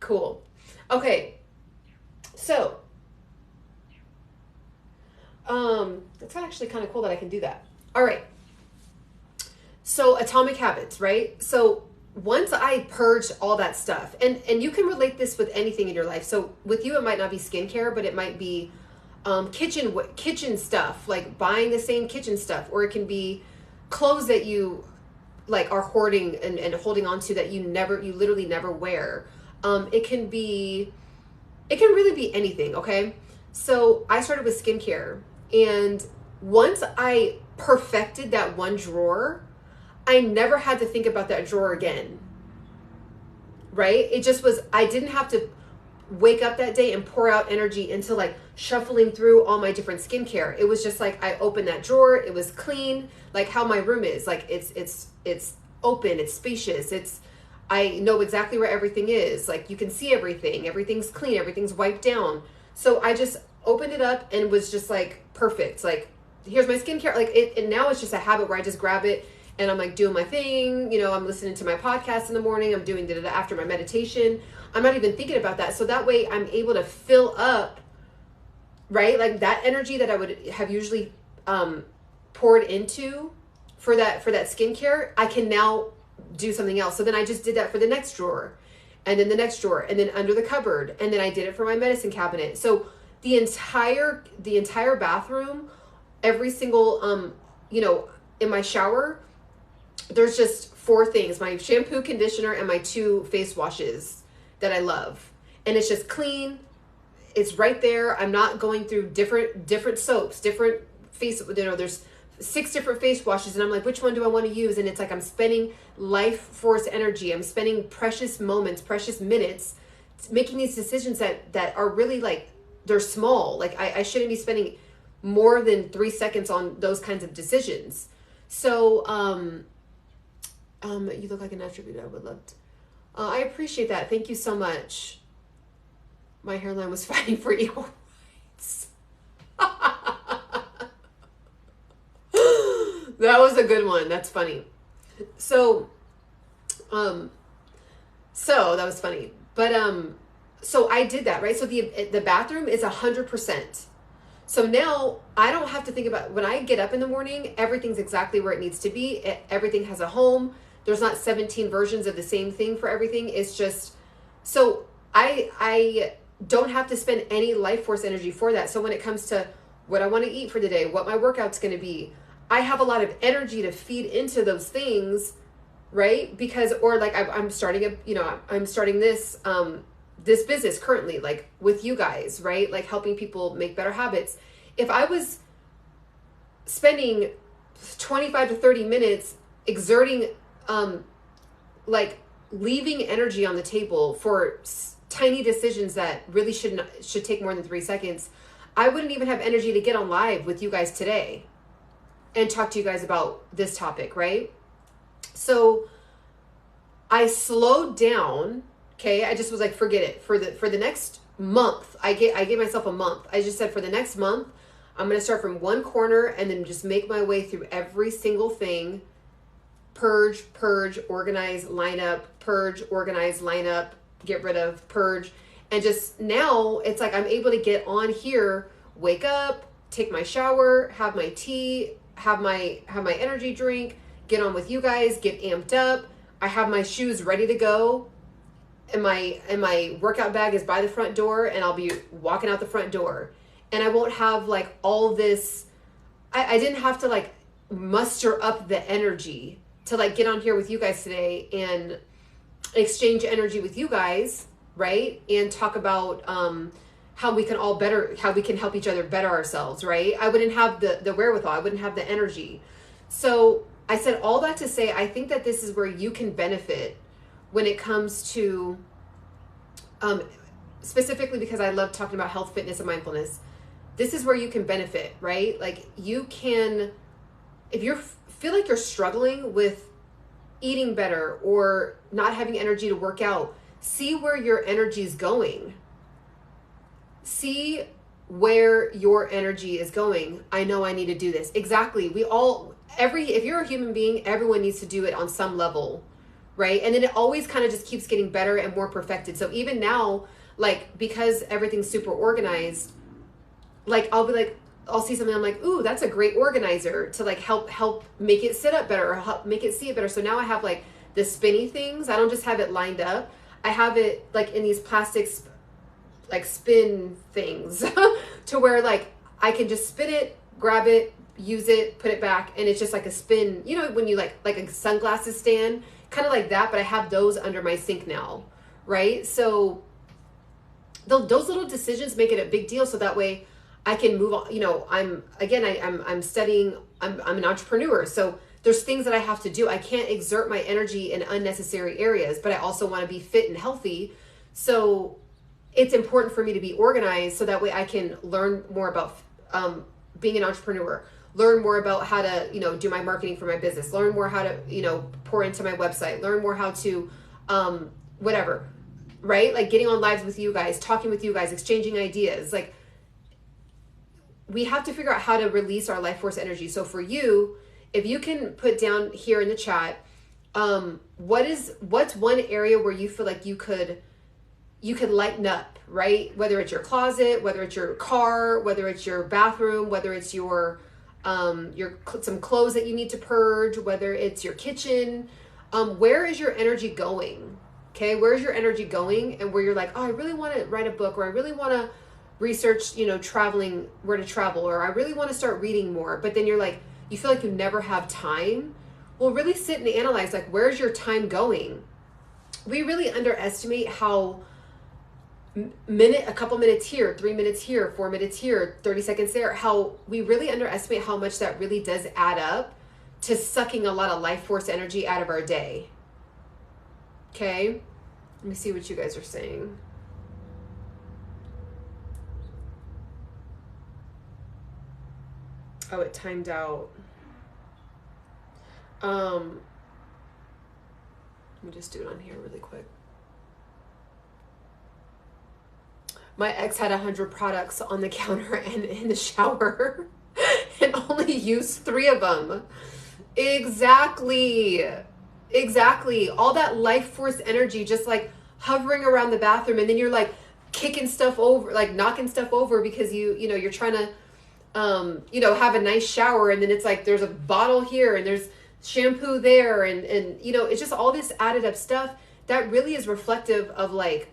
Cool. Okay. So, that's actually kind of cool that I can do that. All right. So Atomic Habits, right? So once I purged all that stuff, and you can relate this with anything in your life. So with you, it might not be skincare, but it might be kitchen stuff, like buying the same kitchen stuff, or it can be clothes that you like are hoarding and holding on to that you literally never wear. It can really be anything. Okay. So I started with skincare, and once I perfected that one drawer, I never had to think about that drawer again. Right? It just was, I didn't have to wake up that day and pour out energy into like shuffling through all my different skincare. It was just like, I opened that drawer, it was clean, like how my room is. Like it's open, it's spacious, I know exactly where everything is. Like you can see everything, everything's clean, everything's wiped down. So I just opened it up and was just like perfect. Like here's my skincare. Like and now it's just a habit where I just grab it and I'm like doing my thing. You know, I'm listening to my podcast in the morning. I'm doing after my meditation. I'm not even thinking about that. So that way I'm able to fill up, right? Like that energy that I would have usually poured into for that skincare, I can now do something else. So then I just did that for the next drawer, and then the next drawer, and then under the cupboard, and then I did it for my medicine cabinet. So the entire bathroom, every single in my shower, there's just 4 things: my shampoo, conditioner, and my 2 face washes that I love. And it's just clean. It's right there. I'm not going through different soaps, different face, there's 6 different face washes, and I'm like, which one do I want to use? And it's like I'm spending life force energy. I'm spending precious moments, precious minutes making these decisions that are really like, they're small. Like I shouldn't be spending more than 3 seconds on those kinds of decisions. So you look like an attribute I would love to. I appreciate that. Thank you so much. My hairline was fighting for equal rights. That was a good one. That's funny. So that was funny. But so I did that, right? So the bathroom is 100%. So now I don't have to think about, when I get up in the morning, everything's exactly where it needs to be. Everything has a home. There's not 17 versions of the same thing for everything. It's just, so I don't have to spend any life force energy for that. So when it comes to what I want to eat for the day, what my workout's going to be, I have a lot of energy to feed into those things, right? Because, or like I'm starting this, this business currently, like with you guys, right? Like helping people make better habits. If I was spending 25 to 30 minutes exerting, like leaving energy on the table for tiny decisions that really should take more than 3 seconds, I wouldn't even have energy to get on live with you guys today and talk to you guys about this topic, right? So I slowed down. Okay, I just was like, forget it. For the next month, I gave myself a month. I just said, for the next month, I'm going to start from one corner and then just make my way through every single thing. Purge, organize, line up, purge, organize, line up, get rid of, purge. And just now it's like I'm able to get on here, wake up, take my shower, have my tea, have my energy drink, get on with you guys, get amped up. I have my shoes ready to go. And my workout bag is by the front door, and I'll be walking out the front door. And I won't have like all this, I didn't have to like muster up the energy to like get on here with you guys today and exchange energy with you guys, right? And talk about how we can help each other better ourselves, right? I wouldn't have the wherewithal, I wouldn't have the energy. So I said all that to say, I think that this is where you can benefit when it comes to, specifically because I love talking about health, fitness, and mindfulness. This is where you can benefit, right? Like you can, if you feel like you're struggling with eating better or not having energy to work out, see where your energy is going. See where your energy is going. I know I need to do this. Exactly. If you're a human being, everyone needs to do it on some level, right? And then it always kind of just keeps getting better and more perfected. So even now, like, because everything's super organized, like, I'll see something, I'm like, ooh, that's a great organizer to like help make it sit up better, or help make it see it better. So now I have like the spinny things. I don't just have it lined up. I have it like in these plastics, like spin things to where like I can just spin it, grab it, use it, put it back, and it's just like a spin, you know, when you like a sunglasses stand, kind of like that, but I have those under my sink now, right? So those little decisions make it a big deal, so that way I can move on. You know, I'm studying, I'm an entrepreneur, so there's things that I have to do. I can't exert my energy in unnecessary areas, but I also want to be fit and healthy. So it's important for me to be organized, so that way I can learn more about being an entrepreneur, learn more about how to, you know, do my marketing for my business, learn more how to, you know, pour into my website, learn more how to, whatever, right? Like getting on lives with you guys, talking with you guys, exchanging ideas. Like, we have to figure out how to release our life force energy. So for you, if you can put down here in the chat, what's one area where you feel like you could lighten up, right? Whether it's your closet, whether it's your car, whether it's your bathroom, whether it's your some clothes that you need to purge, whether it's your kitchen, where is your energy going? Okay, where's your energy going? And where you're like, oh, I really want to write a book, or I really want to research, you know, traveling, where to travel, or I really want to start reading more, but then you're like, you feel like you never have time. Well, really sit and analyze, like, where's your time going? We really underestimate how a couple minutes here, 3 minutes here, 4 minutes here, 30 seconds there, how we really underestimate how much that really does add up to sucking a lot of life force energy out of our day. Okay, let me see what you guys are saying. Oh, it timed out. Let me just do it on here really quick. My ex had 100 products on the counter and in the shower and only used 3 of them. Exactly. All that life force energy just like hovering around the bathroom, and then you're like kicking stuff over, like knocking stuff over because you know, you're trying to have a nice shower, and then it's like there's a bottle here and there's shampoo there, and you know, it's just all this added up stuff that really is reflective of like,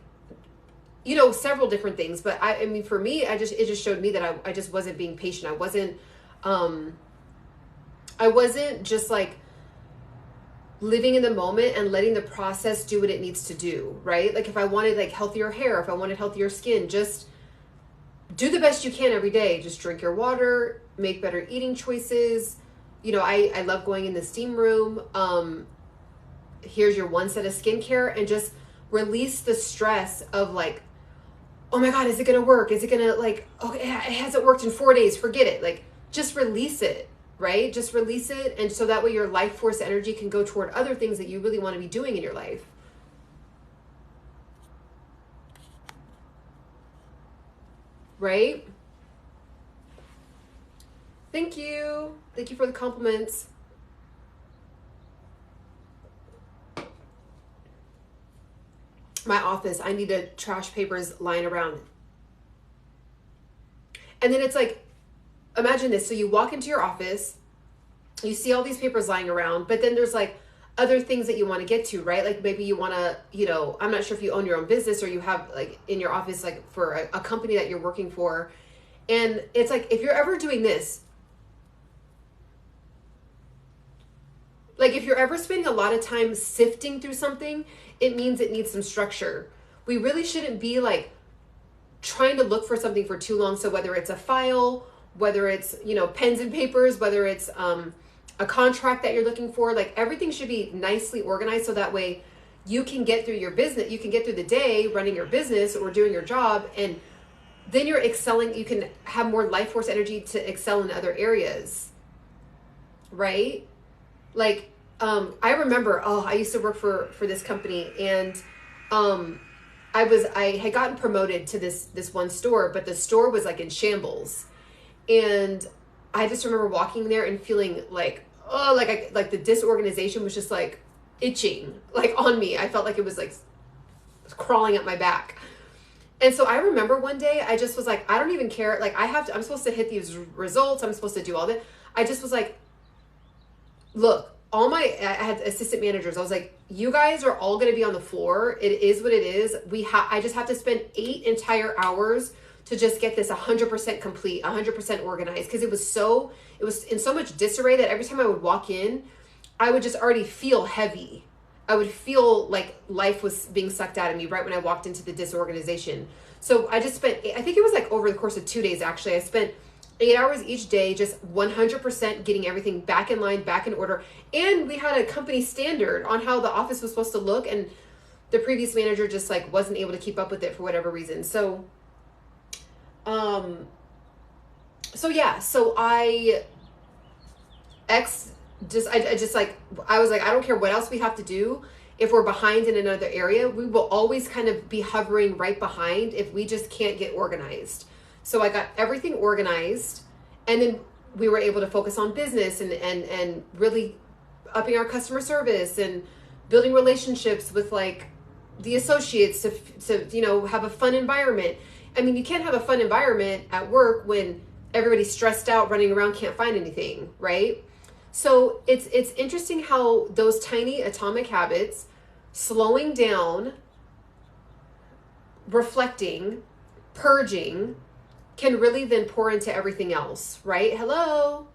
you know, several different things. But I mean, for me, it just showed me that I just wasn't being patient. I wasn't just like living in the moment and letting the process do what it needs to do, right? Like if I wanted like healthier hair, if I wanted healthier skin, just do the best you can every day. Just drink your water, make better eating choices. You know, I love going in the steam room. Here's your one set of skincare, and just release the stress of like, oh my God, is it going to work? Is it going to like, okay, it hasn't worked in 4 days. Forget it. Like, just release it, right? Just release it. And so that way your life force energy can go toward other things that you really want to be doing in your life. Right? Thank you. Thank you for the compliments. My office, I need trash papers lying around. And then it's like, imagine this. So you walk into your office, you see all these papers lying around, but then there's like other things that you want to get to, right? Like maybe you want to, you know, I'm not sure if you own your own business or you have like in your office, like for a company that you're working for. And it's like, if you're ever doing this, like if you're ever spending a lot of time sifting through something, it means it needs some structure. We really shouldn't be like trying to look for something for too long. So whether it's a file, whether it's, you know, pens and papers, whether it's a contract that you're looking for, like everything should be nicely organized, so that way you can get through your business, you can get through the day running your business or doing your job, and then you're excelling. You can have more life force energy to excel in other areas, right? Like, I remember, I used to work for this company, and I had gotten promoted to this one store, but the store was like in shambles. And I just remember walking there and feeling like, like the disorganization was just like itching, like on me. I felt like it was like crawling up my back. And so I remember one day I just was like, I don't even care. Like I'm supposed to hit these results. I'm supposed to do all that. I just was like, look, I had assistant managers. I was like, you guys are all going to be on the floor. It is what it is. I just have to spend 8 entire hours to just get this 100% complete, 100% organized. Cause it was in so much disarray that every time I would walk in, I would just already feel heavy. I would feel like life was being sucked out of me right when I walked into the disorganization. So I just spent, I think it was like over the course of 2 days, actually, I spent 8 hours each day, just 100% getting everything back in line, back in order. And we had a company standard on how the office was supposed to look. And the previous manager just like wasn't able to keep up with it for whatever reason. So, I was like, I don't care what else we have to do. If we're behind in another area, we will always kind of be hovering right behind if we just can't get organized. So I got everything organized, and then we were able to focus on business and really upping our customer service and building relationships with like the associates to have a fun environment. I mean, you can't have a fun environment at work when everybody's stressed out, running around, can't find anything, right? So it's interesting how those tiny atomic habits, slowing down, reflecting, purging, can really then pour into everything else, right? Hello,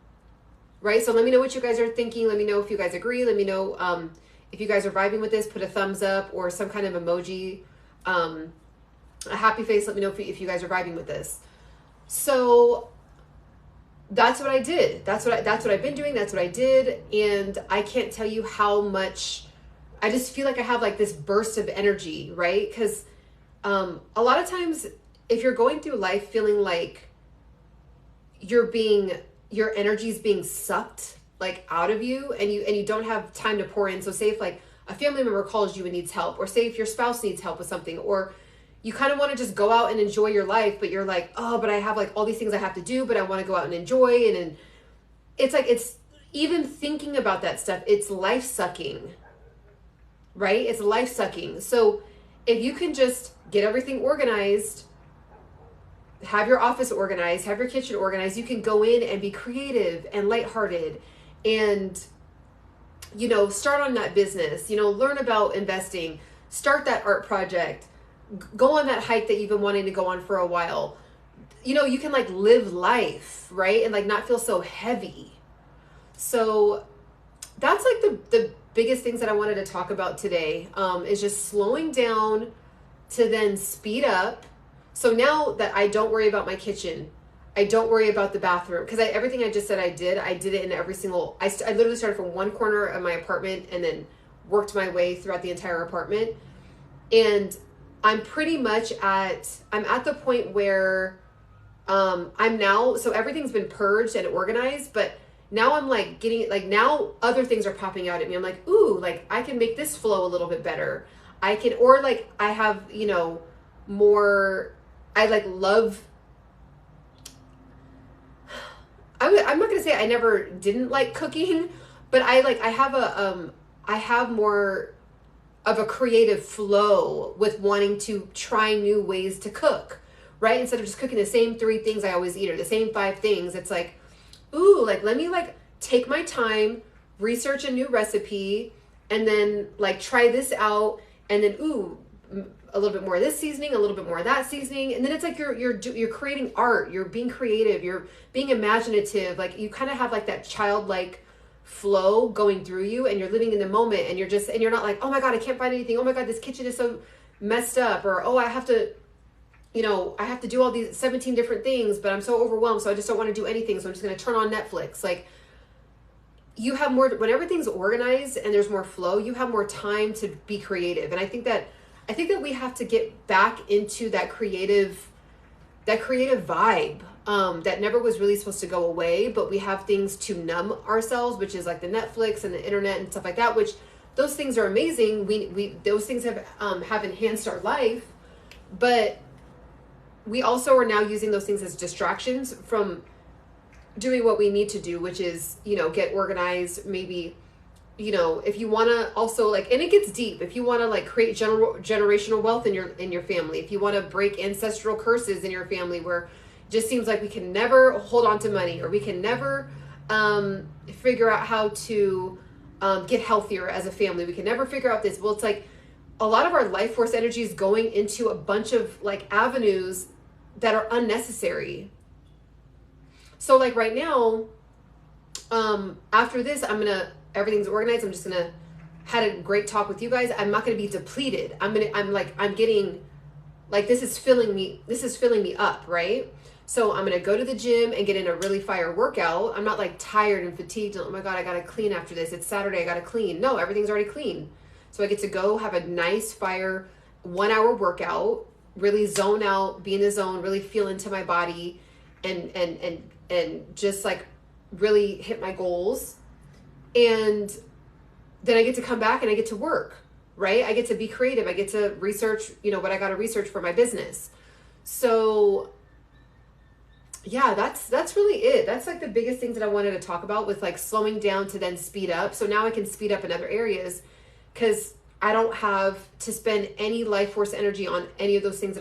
right? So let me know what you guys are thinking. Let me know if you guys agree. Let me know if you guys are vibing with this. Put a thumbs up or some kind of emoji, a happy face. Let me know if you guys are vibing with this. So that's what I did. That's what I've been doing. That's what I did. And I can't tell you how much, I just feel like I have like this burst of energy, right? Because a lot of times if you're going through life feeling like your energy's being sucked like out of you and you don't have time to pour in. So say if like a family member calls you and needs help, or say if your spouse needs help with something, or you kind of want to just go out and enjoy your life, but you're like, oh, but I have like all these things I have to do, but I want to go out and enjoy. And it's like, it's even thinking about that stuff, it's life sucking, right? It's life sucking. So if you can just get everything organized, have your office organized, have your kitchen organized, you can go in and be creative and lighthearted and, start on that business, learn about investing, start that art project, go on that hike that you've been wanting to go on for a while. You can like live life, right? And like not feel so heavy. So that's like the biggest things that I wanted to talk about today, is just slowing down to then speed up. So now that I don't worry about my kitchen, I don't worry about the bathroom, because everything I just said I did it in every single, I literally started from one corner of my apartment and then worked my way throughout the entire apartment. And I'm pretty much I'm at the point where I'm now, so everything's been purged and organized, but now I'm like getting, like now other things are popping out at me. I'm like, ooh, like I can make this flow a little bit better. I can, or like I have, more, I like love, I'm not going to say I never didn't like cooking, but I have more of a creative flow with wanting to try new ways to cook, right? Instead of just cooking the same 3 things I always eat or the same 5 things, it's like, ooh, like let me like take my time, research a new recipe, and then like try this out, and then ooh, a little bit more of this seasoning, a little bit more of that seasoning, and then it's like you're creating art, you're being creative, you're being imaginative, like you kind of have like that childlike flow going through you, and you're living in the moment, and you're not like, oh my god, I can't find anything, oh my god, this kitchen is so messed up, or oh, I have to do all these 17 different things, but I'm so overwhelmed, so I just don't want to do anything, so I'm just going to turn on Netflix. Like, you have more, when everything's organized and there's more flow, you have more time to be creative. And I think that we have to get back into that creative vibe that never was really supposed to go away, but we have things to numb ourselves, which is like the Netflix and the internet and stuff like that, which those things are amazing. Those things have enhanced our life, but we also are now using those things as distractions from doing what we need to do, which is, get organized, maybe if you want to also like, and it gets deep, if you want to like create generational wealth in your family, if you want to break ancestral curses in your family where it just seems like we can never hold on to money, or we can never figure out how to get healthier as a family, we can never figure out this. Well, it's like a lot of our life force energy is going into a bunch of like avenues that are unnecessary. So like right now, after this, everything's organized. I'm just gonna had a great talk with you guys. I'm not gonna be depleted. I'm getting like, this is filling me up, right? So I'm gonna go to the gym and get in a really fire workout. I'm not like tired and fatigued and, oh my God, I gotta clean after this. It's Saturday, I gotta clean. No, everything's already clean. So I get to go have a nice fire 1 hour workout, really zone out, be in the zone, really feel into my body, and just like really hit my goals. And then I get to come back and I get to work, right? I get to be creative. I get to research, what I got to research for my business. So yeah, that's really it. That's like the biggest things that I wanted to talk about, with like slowing down to then speed up. So now I can speed up in other areas because I don't have to spend any life force energy on any of those things that